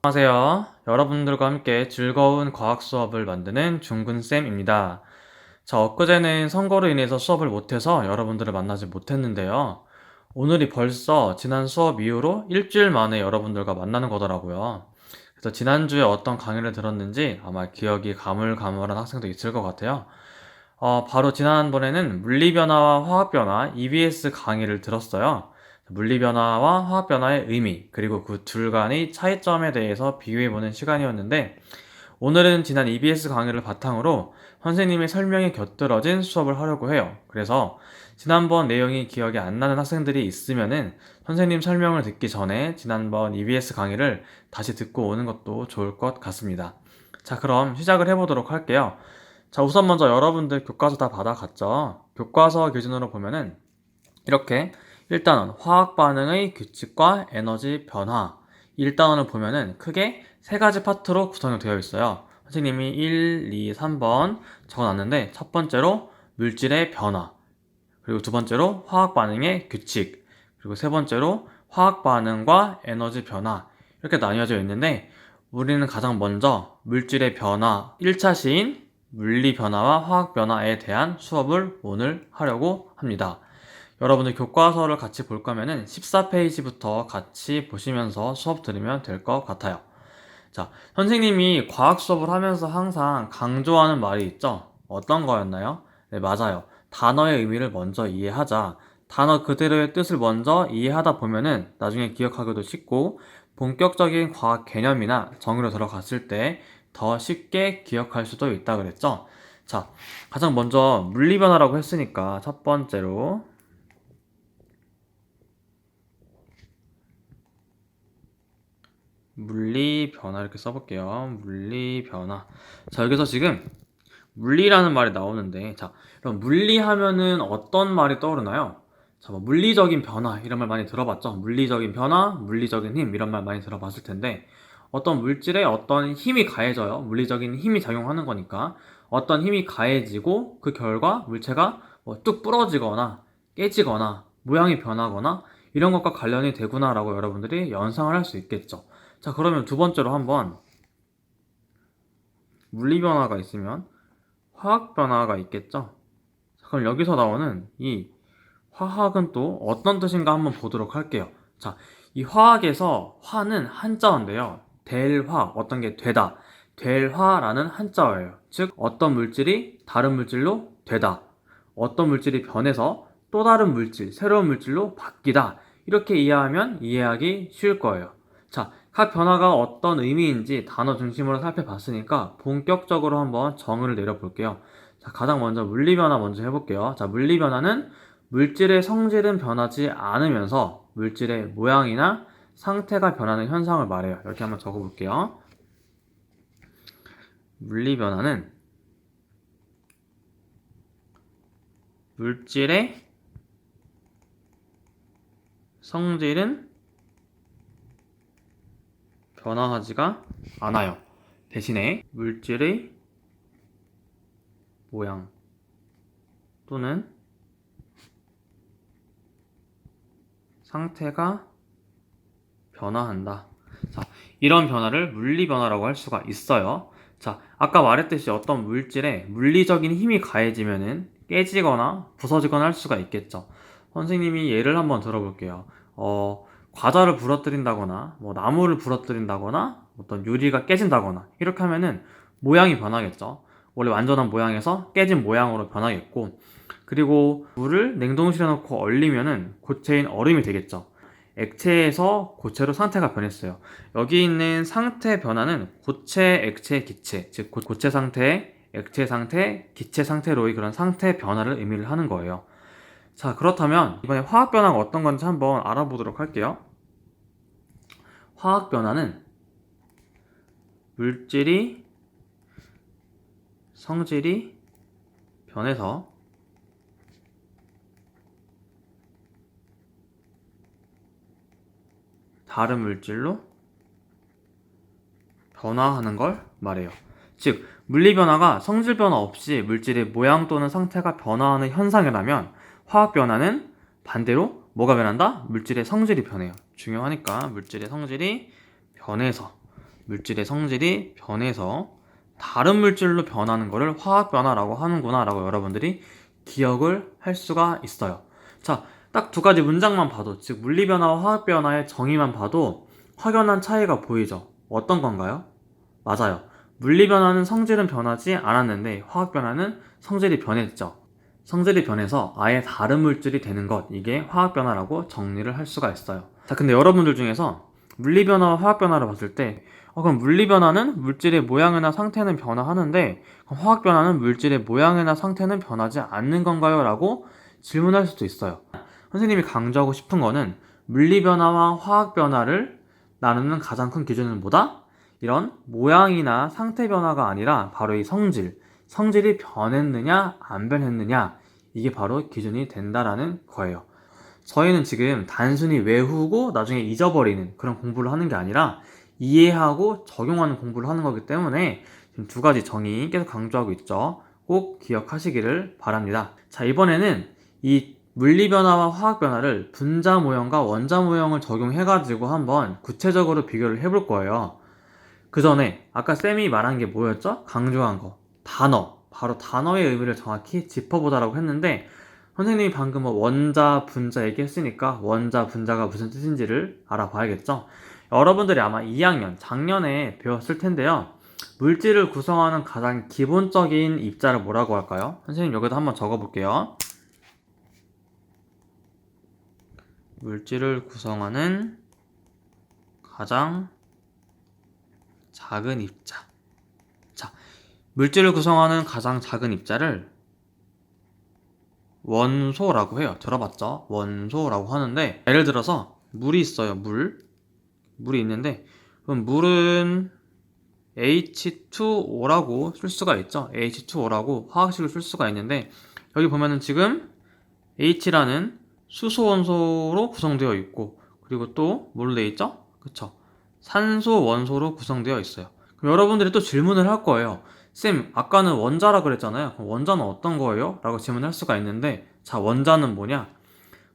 안녕하세요. 여러분들과 함께 즐거운 과학 수업을 만드는 중근쌤입니다. 자, 엊그제는 선거로 인해서 수업을 못해서 여러분들을 만나지 못했는데요. 오늘이 벌써 지난 수업 이후로 일주일 만에 여러분들과 만나는 거더라고요. 그래서 지난주에 어떤 강의를 들었는지 아마 기억이 가물가물한 학생도 있을 것 같아요. 바로 지난번에는 물리변화와 화학변화 EBS 강의를 들었어요. 물리변화와 화학변화의 의미, 그리고 그 둘 간의 차이점에 대해서 비교해보는 시간이었는데, 오늘은 지난 EBS 강의를 바탕으로 선생님의 설명이 곁들여진 수업을 하려고 해요. 그래서 지난번 내용이 기억이 안 나는 학생들이 있으면은 선생님 설명을 듣기 전에 지난번 EBS 강의를 다시 듣고 오는 것도 좋을 것 같습니다. 자, 그럼 시작을 해보도록 할게요. 자, 우선 먼저 여러분들 교과서 다 받아갔죠? 교과서 기준으로 보면은 이렇게 1단원 화학 반응의 규칙과 에너지 변화 1단원을 보면은 크게 세 가지 파트로 구성이 되어 있어요. 선생님이 1, 2, 3번 적어놨는데 첫 번째로 물질의 변화, 그리고 두 번째로 화학 반응의 규칙, 그리고 세 번째로 화학 반응과 에너지 변화 이렇게 나뉘어져 있는데, 우리는 가장 먼저 물질의 변화 1차 시인 물리 변화와 화학 변화에 대한 수업을 오늘 하려고 합니다. 여러분들 교과서를 같이 볼 거면은 14페이지부터 같이 보시면서 수업 들으면 될 것 같아요. 자, 선생님이 과학 수업을 하면서 항상 강조하는 말이 있죠? 어떤 거였나요? 네, 맞아요. 단어의 의미를 먼저 이해하자. 단어 그대로의 뜻을 먼저 이해하다 보면은 나중에 기억하기도 쉽고, 본격적인 과학 개념이나 정의로 들어갔을 때 더 쉽게 기억할 수도 있다 그랬죠? 자, 가장 먼저 물리변화라고 했으니까 첫 번째로 물리변화 이렇게 써볼게요. 물리변화. 자, 여기서 지금 물리라는 말이 나오는데, 자, 그럼 물리하면은 어떤 말이 떠오르나요? 자, 뭐 물리적인 변화 이런 말 많이 들어봤죠? 물리적인 변화, 물리적인 힘 이런 말 많이 들어봤을 텐데, 어떤 물질에 어떤 힘이 가해져요. 물리적인 힘이 작용하는 거니까 어떤 힘이 가해지고 그 결과 물체가 뭐 뚝 부러지거나 깨지거나 모양이 변하거나 이런 것과 관련이 되구나라고 여러분들이 연상을 할 수 있겠죠. 자, 그러면 두 번째로 한번 물리 변화가 있으면 화학 변화가 있겠죠? 자, 그럼 여기서 나오는 이 화학은 또 어떤 뜻인가 한번 보도록 할게요. 자, 이 화학에서 화는 한자어인데요. 될 화, 어떤 게 되다. 될 화라는 한자어예요. 즉, 어떤 물질이 다른 물질로 되다. 어떤 물질이 변해서 또 다른 물질, 새로운 물질로 바뀌다. 이렇게 이해하면 이해하기 쉬울 거예요. 자, 각 변화가 어떤 의미인지 단어 중심으로 살펴봤으니까 본격적으로 한번 정의를 내려볼게요. 자, 가장 먼저 물리변화 먼저 해볼게요. 자, 물리변화는 물질의 성질은 변하지 않으면서 물질의 모양이나 상태가 변하는 현상을 말해요. 이렇게 한번 적어볼게요. 물리변화는 물질의 성질은 변화하지가 않아요. 대신에 물질의 모양 또는 상태가 변화한다. 자, 이런 변화를 물리변화라고 할 수가 있어요. 자, 아까 말했듯이 어떤 물질에 물리적인 힘이 가해지면은 깨지거나 부서지거나 할 수가 있겠죠. 선생님이 예를 한번 들어볼게요. 과자를 부러뜨린다거나, 뭐 나무를 부러뜨린다거나, 어떤 유리가 깨진다거나, 이렇게 하면은 모양이 변하겠죠. 원래 완전한 모양에서 깨진 모양으로 변하겠고, 그리고 물을 냉동실에 넣고 얼리면은 고체인 얼음이 되겠죠. 액체에서 고체로 상태가 변했어요. 여기 있는 상태 변화는 고체, 액체, 기체, 즉 고체 상태, 액체 상태, 기체 상태로의 그런 상태 변화를 의미를 하는 거예요. 자, 그렇다면 이번에 화학 변화가 어떤 건지 한번 알아보도록 할게요. 화학 변화는 물질이 성질이 변해서 다른 물질로 변화하는 걸 말해요. 즉, 물리 변화가 성질 변화 없이 물질의 모양 또는 상태가 변화하는 현상이라면 화학 변화는 반대로 뭐가 변한다? 물질의 성질이 변해요. 중요하니까 물질의 성질이 변해서 물질의 성질이 변해서 다른 물질로 변하는 것을 화학 변화라고 하는구나 라고 여러분들이 기억을 할 수가 있어요. 자, 딱 두 가지 문장만 봐도, 즉 물리 변화와 화학 변화의 정의만 봐도 확연한 차이가 보이죠. 어떤 건가요? 맞아요. 물리 변화는 성질은 변하지 않았는데 화학 변화는 성질이 변했죠. 성질이 변해서 아예 다른 물질이 되는 것, 이게 화학 변화라고 정리를 할 수가 있어요. 자, 근데 여러분들 중에서 물리 변화와 화학 변화를 봤을 때 그럼 물리 변화는 물질의 모양이나 상태는 변화하는데 그럼 화학 변화는 물질의 모양이나 상태는 변하지 않는 건가요? 라고 질문할 수도 있어요. 선생님이 강조하고 싶은 거는 물리 변화와 화학 변화를 나누는 가장 큰 기준은 뭐다? 이런 모양이나 상태 변화가 아니라 바로 이 성질이 변했느냐 안 변했느냐, 이게 바로 기준이 된다라는 거예요. 저희는 지금 단순히 외우고 나중에 잊어버리는 그런 공부를 하는 게 아니라 이해하고 적용하는 공부를 하는 거기 때문에 지금 두 가지 정의 계속 강조하고 있죠. 꼭 기억하시기를 바랍니다. 자, 이번에는 이 물리 변화와 화학 변화를 분자 모형과 원자 모형을 적용해가지고 한번 구체적으로 비교를 해볼 거예요. 그 전에 아까 쌤이 말한 게 뭐였죠? 강조한 거. 단어. 바로 단어의 의미를 정확히 짚어보자라고 했는데 선생님이 방금 뭐 원자, 분자 얘기했으니까 원자, 분자가 무슨 뜻인지를 알아봐야겠죠? 여러분들이 아마 2학년, 작년에 배웠을 텐데요. 물질을 구성하는 가장 기본적인 입자를 뭐라고 할까요? 선생님 여기다 한번 적어볼게요. 물질을 구성하는 가장 작은 입자. 자, 물질을 구성하는 가장 작은 입자를 원소라고 해요. 들어봤죠? 원소라고 하는데 예를 들어서 물이 있어요. 물이 있는데 그럼 물은 H2O라고 쓸 수가 있죠. H2O라고 화학식을 쓸 수가 있는데 여기 보면은 지금 H라는 수소 원소로 구성되어 있고 그리고 또 뭘로 되어 있죠? 그쵸? 산소 원소로 구성되어 있어요. 그럼 여러분들이 또 질문을 할 거예요. 쌤, 아까는 원자라 그랬잖아요. 그럼 원자는 어떤 거예요? 라고 질문할 수가 있는데 자, 원자는 뭐냐?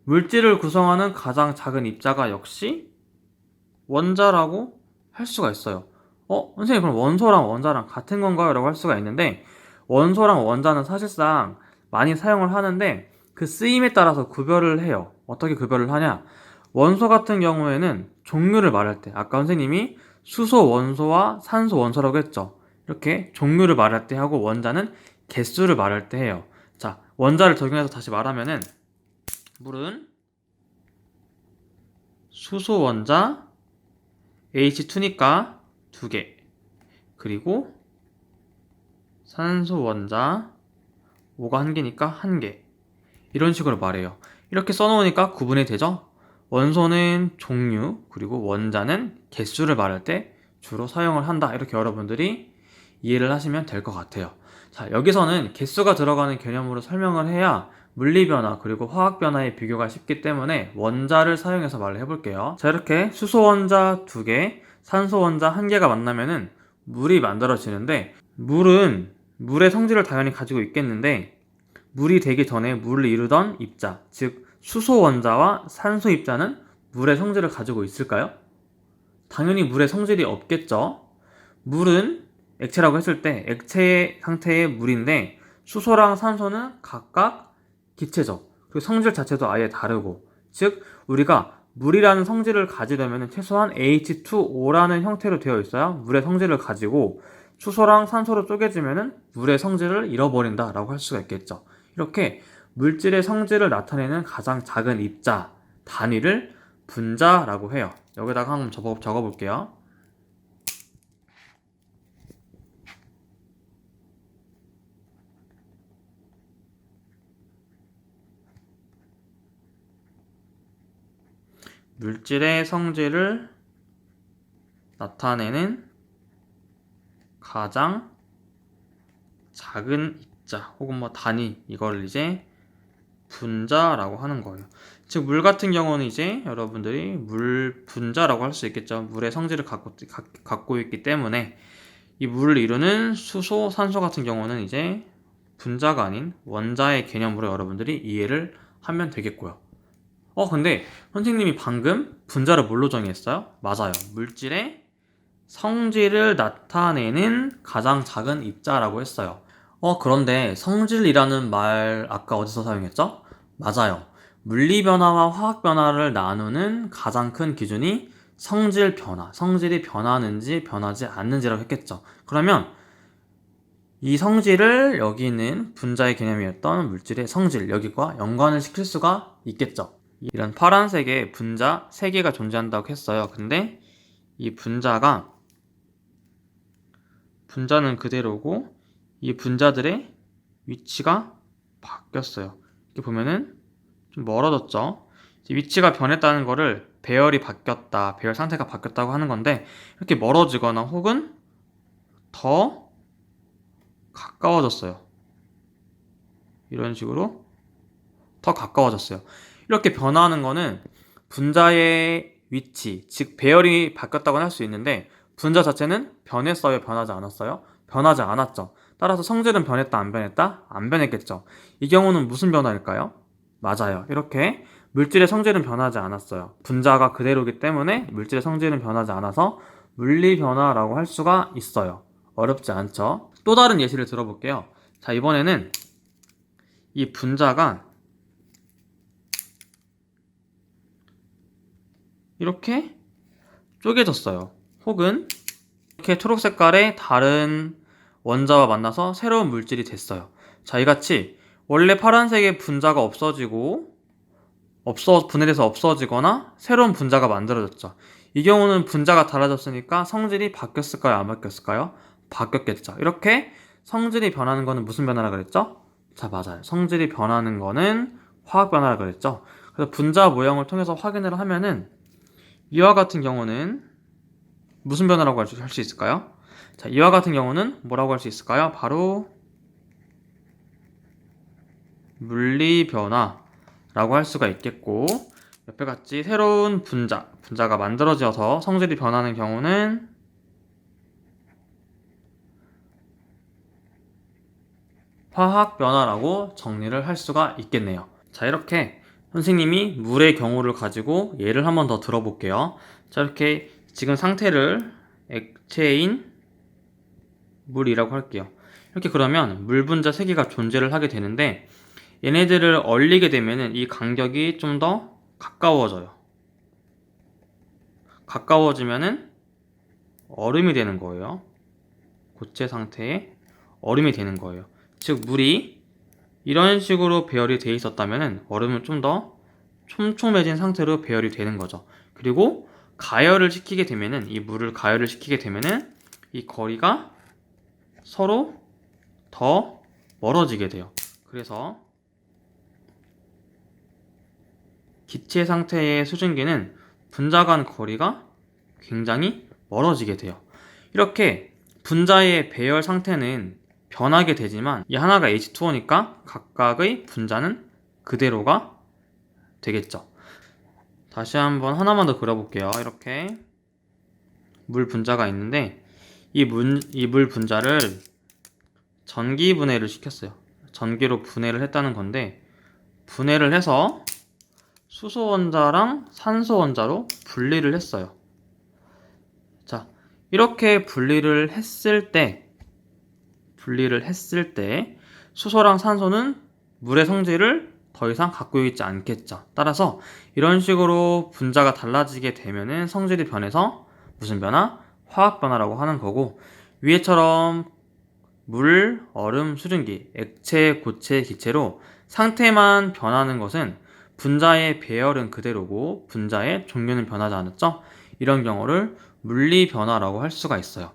물질을 구성하는 가장 작은 입자가 역시 원자라고 할 수가 있어요. 선생님 그럼 원소랑 원자랑 같은 건가요? 라고 할 수가 있는데 원소랑 원자는 사실상 많이 사용을 하는데 그 쓰임에 따라서 구별을 해요. 어떻게 구별을 하냐? 원소 같은 경우에는 종류를 말할 때 아까 선생님이 수소 원소와 산소 원소라고 했죠. 이렇게 종류를 말할 때 하고 원자는 개수를 말할 때 해요. 자, 원자를 적용해서 다시 말하면은 물은 수소 원자 H2니까 2개 그리고 산소 원자 O가 1개니까 1개 이런 식으로 말해요. 이렇게 써놓으니까 구분이 되죠? 원소는 종류 그리고 원자는 개수를 말할 때 주로 사용을 한다. 이렇게 여러분들이 이해를 하시면 될 것 같아요. 자, 여기서는 개수가 들어가는 개념으로 설명을 해야 물리변화 그리고 화학변화의 비교가 쉽기 때문에 원자를 사용해서 말을 해볼게요. 자, 이렇게 수소 원자 2개, 산소 원자 1개가 만나면은 물이 만들어지는데 물은 물의 성질을 당연히 가지고 있겠는데 물이 되기 전에 물을 이루던 입자, 즉 수소 원자와 산소 입자는 물의 성질을 가지고 있을까요? 당연히 물의 성질이 없겠죠. 물은 액체라고 했을 때 액체 상태의 물인데 수소랑 산소는 각각 기체죠. 그리고 성질 자체도 아예 다르고, 즉 우리가 물이라는 성질을 가지려면 최소한 H2O라는 형태로 되어 있어야 물의 성질을 가지고 수소랑 산소로 쪼개지면 물의 성질을 잃어버린다 라고 할 수가 있겠죠. 이렇게 물질의 성질을 나타내는 가장 작은 입자 단위를 분자라고 해요. 여기다가 한번 적어볼게요. 물질의 성질을 나타내는 가장 작은 입자 혹은 뭐 단위, 이걸 이제 분자라고 하는 거예요. 즉 물 같은 경우는 이제 여러분들이 물 분자라고 할 수 있겠죠. 물의 성질을 갖고 있기 때문에 이 물을 이루는 수소, 산소 같은 경우는 이제 분자가 아닌 원자의 개념으로 여러분들이 이해를 하면 되겠고요. 근데 선생님이 방금 분자를 뭘로 정의했어요? 맞아요. 물질의 성질을 나타내는 가장 작은 입자라고 했어요. 그런데 성질이라는 말 아까 어디서 사용했죠? 맞아요. 물리 변화와 화학 변화를 나누는 가장 큰 기준이 성질 변화, 성질이 변하는지 변하지 않는지라고 했겠죠. 그러면 이 성질을 여기 있는 분자의 개념이었던 물질의 성질, 여기과 연관을 시킬 수가 있겠죠. 이런 파란색의 분자 3개가 존재한다고 했어요. 근데 이 분자는 그대로고 이 분자들의 위치가 바뀌었어요. 이렇게 보면은 좀 멀어졌죠. 위치가 변했다는 거를 배열이 바뀌었다, 배열 상태가 바뀌었다고 하는 건데, 이렇게 멀어지거나 혹은 더 가까워졌어요. 이런 식으로 더 가까워졌어요. 이렇게 변화하는 거는 분자의 위치, 즉 배열이 바뀌었다고 할 수 있는데, 분자 자체는 변했어요, 변하지 않았어요? 변하지 않았죠. 따라서 성질은 변했다, 안 변했다? 안 변했겠죠. 이 경우는 무슨 변화일까요? 맞아요. 이렇게 물질의 성질은 변하지 않았어요. 분자가 그대로이기 때문에 물질의 성질은 변하지 않아서 물리 변화라고 할 수가 있어요. 어렵지 않죠? 또 다른 예시를 들어볼게요. 자, 이번에는 이 분자가 이렇게 쪼개졌어요. 혹은 이렇게 초록 색깔의 다른 원자와 만나서 새로운 물질이 됐어요. 자, 이같이 원래 파란색의 분자가 분해돼서 없어지거나 새로운 분자가 만들어졌죠. 이 경우는 분자가 달라졌으니까 성질이 바뀌었을까요? 안 바뀌었을까요? 바뀌었겠죠. 이렇게 성질이 변하는 거는 무슨 변화라 그랬죠? 자, 맞아요. 성질이 변하는 거는 화학 변화라 그랬죠. 그래서 분자 모형을 통해서 확인을 하면은 이와 같은 경우는 무슨 변화라고 할 수 있을까요? 자, 이와 같은 경우는 뭐라고 할 수 있을까요? 바로 물리 변화라고 할 수가 있겠고, 옆에 같이 새로운 분자가 만들어져서 성질이 변하는 경우는 화학 변화라고 정리를 할 수가 있겠네요. 자, 이렇게 선생님이 물의 경우를 가지고 예를 한번 더 들어볼게요. 자, 이렇게 지금 상태를 액체인 물이라고 할게요. 이렇게 그러면 물 분자 3개가 존재를 하게 되는데, 얘네들을 얼리게 되면은 이 간격이 좀 더 가까워져요. 가까워지면은 얼음이 되는 거예요. 고체 상태의 얼음이 되는 거예요. 즉 물이 이런 식으로 배열이 되어 있었다면은 얼음은 좀 더 촘촘해진 상태로 배열이 되는 거죠. 그리고 가열을 시키게 되면은 이 물을 가열을 시키게 되면은 이 거리가 서로 더 멀어지게 돼요. 그래서 기체 상태의 수증기는 분자 간 거리가 굉장히 멀어지게 돼요. 이렇게 분자의 배열 상태는 변하게 되지만 이 하나가 H2O니까 각각의 분자는 그대로가 되겠죠. 다시 한번 하나만 더 그려볼게요. 이렇게 물 분자가 있는데 이 물 분자를 전기 분해를 시켰어요. 전기로 분해를 했다는 건데, 분해를 해서 수소 원자랑 산소 원자로 분리를 했어요. 자, 이렇게 분리를 했을 때 수소랑 산소는 물의 성질을 더 이상 갖고 있지 않겠죠. 따라서 이런 식으로 분자가 달라지게 되면은 성질이 변해서 무슨 변화? 화학 변화라고 하는 거고, 위에처럼 물, 얼음, 수증기, 액체, 고체, 기체로 상태만 변하는 것은 분자의 배열은 그대로고 분자의 종류는 변하지 않았죠? 이런 경우를 물리 변화라고 할 수가 있어요.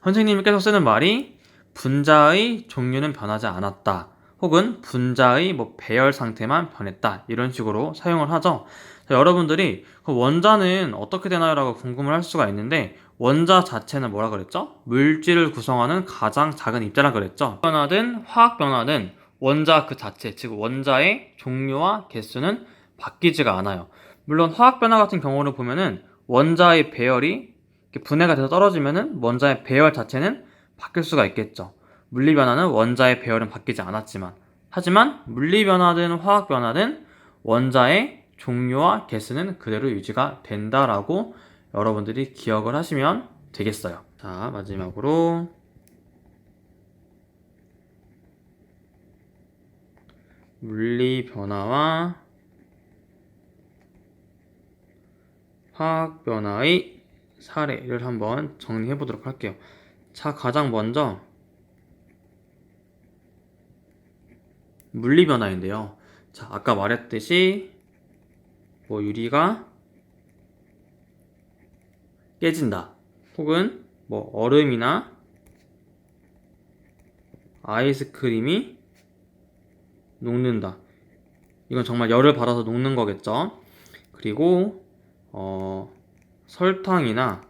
선생님이 계속 쓰는 말이 분자의 종류는 변하지 않았다, 혹은 분자의 배열 상태만 변했다, 이런 식으로 사용을 하죠. 자, 여러분들이 그 원자는 어떻게 되나요? 라고 궁금을 할 수가 있는데, 원자 자체는 뭐라 그랬죠? 물질을 구성하는 가장 작은 입자라 그랬죠. 변화든 화학 변화든 원자 그 자체, 즉 원자의 종류와 개수는 바뀌지가 않아요. 물론 화학 변화 같은 경우를 보면은 원자의 배열이 분해가 돼서 떨어지면은 원자의 배열 자체는 바뀔 수가 있겠죠. 물리 변화는 원자의 배열은 바뀌지 않았지만, 하지만 물리 변화든 화학 변화든 원자의 종류와 개수는 그대로 유지가 된다라고 여러분들이 기억을 하시면 되겠어요. 자, 마지막으로 물리 변화와 화학 변화의 사례를 한번 정리해 보도록 할게요. 자, 가장 먼저 물리 변화인데요. 자, 아까 말했듯이 뭐 유리가 깨진다, 혹은 뭐 얼음이나 아이스크림이 녹는다. 이건 정말 열을 받아서 녹는 거겠죠. 그리고 설탕이나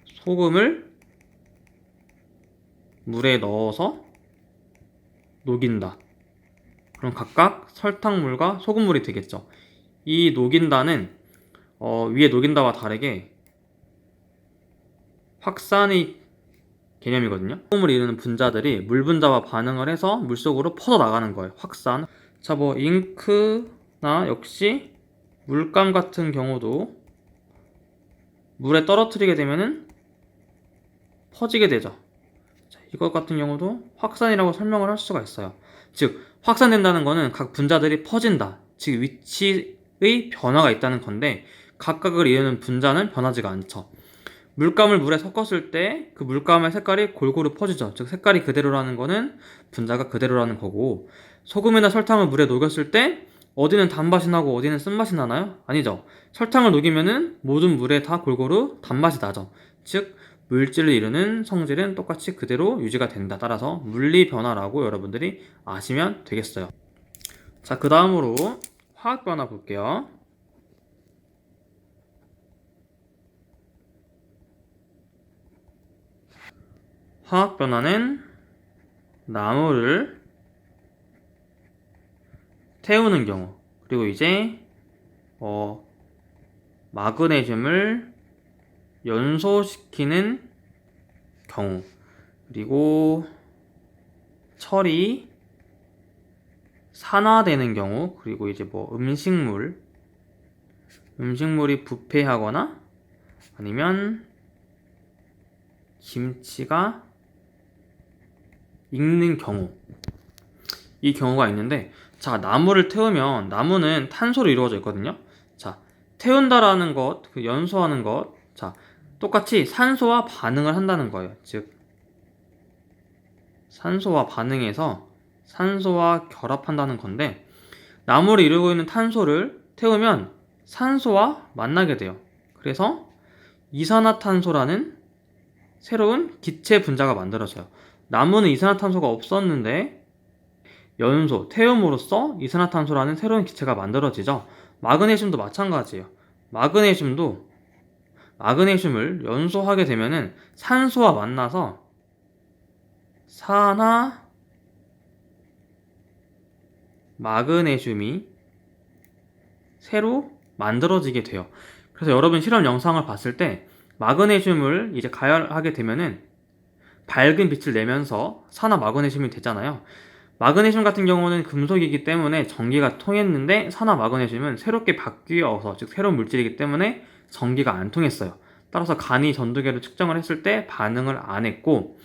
소금을 물에 넣어서 녹인다. 그럼 각각 설탕물과 소금물이 되겠죠. 이 녹인다는 위에 녹인다와 다르게 확산의 개념이거든요. 소금을 이루는 분자들이 물 분자와 반응을 해서 물속으로 퍼져나가는 거예요. 확산. 자, 뭐 잉크나 역시 물감 같은 경우도 물에 떨어뜨리게 되면은 퍼지게 되죠. 자, 이것 같은 경우도 확산이라고 설명을 할 수가 있어요. 즉, 확산된다는 거는 각 분자들이 퍼진다, 즉 위치의 변화가 있다는 건데, 각각을 이루는 분자는 변하지가 않죠. 물감을 물에 섞었을 때 그 물감의 색깔이 골고루 퍼지죠. 즉 색깔이 그대로라는 거는 분자가 그대로라는 거고, 소금이나 설탕을 물에 녹였을 때 어디는 단맛이 나고 어디는 쓴맛이 나나요? 아니죠. 설탕을 녹이면은 모든 물에 다 골고루 단맛이 나죠. 즉 물질을 이루는 성질은 똑같이 그대로 유지가 된다. 따라서 물리 변화라고 여러분들이 아시면 되겠어요. 자, 그 다음으로 화학 변화 볼게요. 화학 변화는 나무를 태우는 경우, 그리고 이제 마그네슘을 연소시키는 경우, 그리고 철이 산화되는 경우, 그리고 이제 뭐 음식물이 부패하거나 아니면 김치가 익는 경우, 이 경우가 있는데, 자, 나무를 태우면 나무는 탄소로 이루어져 있거든요. 자, 태운다라는 것, 그 연소하는 것, 자, 똑같이 산소와 반응을 한다는 거예요. 즉 산소와 반응해서 산소와 결합한다는 건데, 나무를 이루고 있는 탄소를 태우면 산소와 만나게 돼요. 그래서 이산화탄소라는 새로운 기체 분자가 만들어져요. 나무는 이산화탄소가 없었는데 연소, 태움으로써 이산화탄소라는 새로운 기체가 만들어지죠. 마그네슘도 마찬가지예요. 마그네슘을 연소하게 되면은 산소와 만나서 산화 마그네슘이 새로 만들어지게 돼요. 그래서 여러분 실험 영상을 봤을 때 마그네슘을 이제 가열하게 되면은 밝은 빛을 내면서 산화 마그네슘이 되잖아요. 마그네슘 같은 경우는 금속이기 때문에 전기가 통했는데, 산화 마그네슘은 새롭게 바뀌어서, 즉 새로운 물질이기 때문에 전기가 안 통했어요. 따라서 간이 전두계로 측정을 했을 때 반응을 안 했고,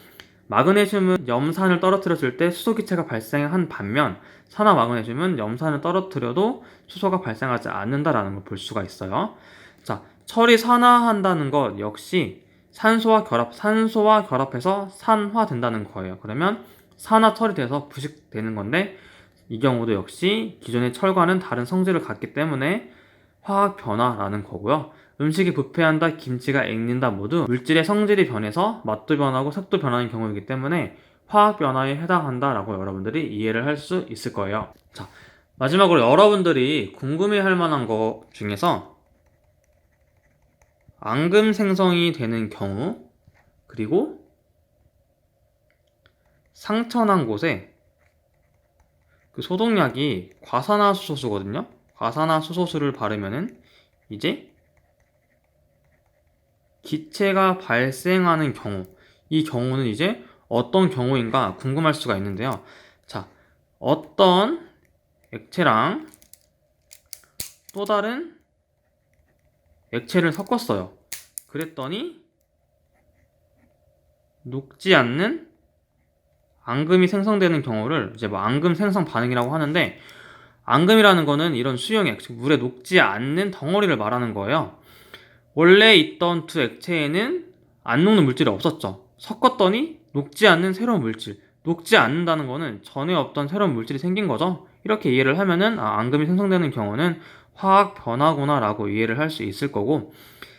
마그네슘은 염산을 떨어뜨렸을 때 수소기체가 발생한 반면, 산화 마그네슘은 염산을 떨어뜨려도 수소가 발생하지 않는다라는 걸 볼 수가 있어요. 자, 철이 산화한다는 것 역시 산소와 결합해서 산화된다는 거예요. 그러면 산화철이 돼서 부식되는 건데, 이 경우도 역시 기존의 철과는 다른 성질을 갖기 때문에 화학 변화라는 거고요. 음식이 부패한다, 김치가 액는다 모두 물질의 성질이 변해서 맛도 변하고 색도 변하는 경우이기 때문에 화학 변화에 해당한다라고 여러분들이 이해를 할 수 있을 거예요. 자, 마지막으로 여러분들이 궁금해할 만한 것 중에서 앙금 생성이 되는 경우, 그리고 상처난 곳에 그 소독약이 과산화수소수거든요. 과산화수소수를 바르면은 이제 기체가 발생하는 경우, 이 경우는 이제 어떤 경우인가 궁금할 수가 있는데요. 자, 어떤 액체랑 또 다른 액체를 섞었어요. 그랬더니 녹지 않는 앙금이 생성되는 경우를 이제 뭐 앙금 생성 반응이라고 하는데, 앙금이라는 거는 이런 수용액, 즉 물에 녹지 않는 덩어리를 말하는 거예요. 원래 있던 두 액체에는 안 녹는 물질이 없었죠. 섞었더니 녹지 않는 새로운 물질. 녹지 않는다는 거는 전에 없던 새로운 물질이 생긴 거죠. 이렇게 이해를 하면은 앙금이 생성되는 경우는 화학 변화구나 라고 이해를 할 수 있을 거고,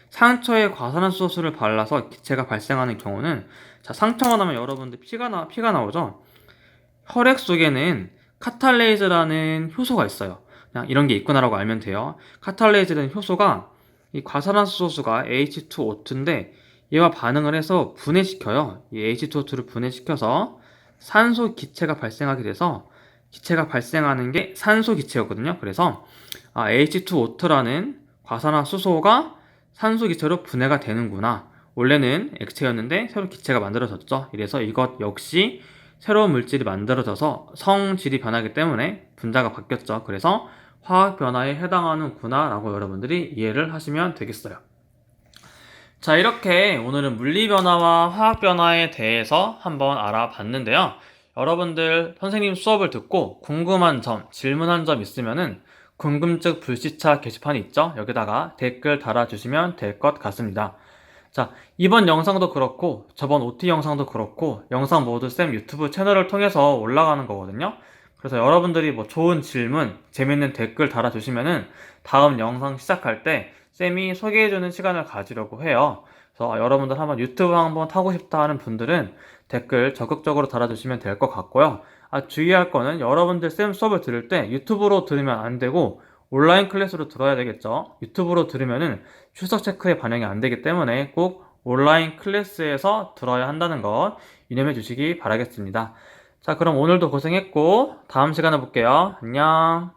상처에 과산화수소수를 발라서 기체가 발생하는 경우는, 자, 상처가 나면 여러분들 피가 나오죠. 혈액 속에는 카탈레이즈라는 효소가 있어요. 그냥 이런 게 있구나라고 알면 돼요. 카탈레이즈라는 효소가 이 과산화수소수가 H2O2인데 얘와 반응을 해서 분해시켜요. 이 H2O2를 분해시켜서 산소 기체가 발생하게 돼서, 기체가 발생하는 게 산소 기체였거든요. 그래서 H2O2라는 과산화수소가 산소 기체로 분해가 되는구나. 원래는 액체였는데 새로 기체가 만들어졌죠. 이래서 이것 역시 새로운 물질이 만들어져서 성질이 변하기 때문에 분자가 바뀌었죠. 그래서 화학 변화에 해당하는구나 라고 여러분들이 이해를 하시면 되겠어요. 자, 이렇게 오늘은 물리 변화와 화학 변화에 대해서 한번 알아봤는데요. 여러분들 선생님 수업을 듣고 궁금한 점, 질문한 점 있으면은 궁금증 불시착 게시판이 있죠? 여기다가 댓글 달아주시면 될 것 같습니다. 자, 이번 영상도 그렇고 저번 OT 영상도 그렇고 영상 모두 쌤 유튜브 채널을 통해서 올라가는 거거든요. 그래서 여러분들이 뭐 좋은 질문, 재밌는 댓글 달아주시면은 다음 영상 시작할 때 쌤이 소개해주는 시간을 가지려고 해요. 그래서 여러분들 한번 유튜브 한번 타고 싶다 하는 분들은 댓글 적극적으로 달아주시면 될 것 같고요. 주의할 거는 여러분들 쌤 수업을 들을 때 유튜브로 들으면 안 되고 온라인 클래스로 들어야 되겠죠. 유튜브로 들으면은 출석 체크에 반영이 안 되기 때문에 꼭 온라인 클래스에서 들어야 한다는 것 유념해 주시기 바라겠습니다. 자, 그럼 오늘도 고생했고 다음 시간에 볼게요. 안녕.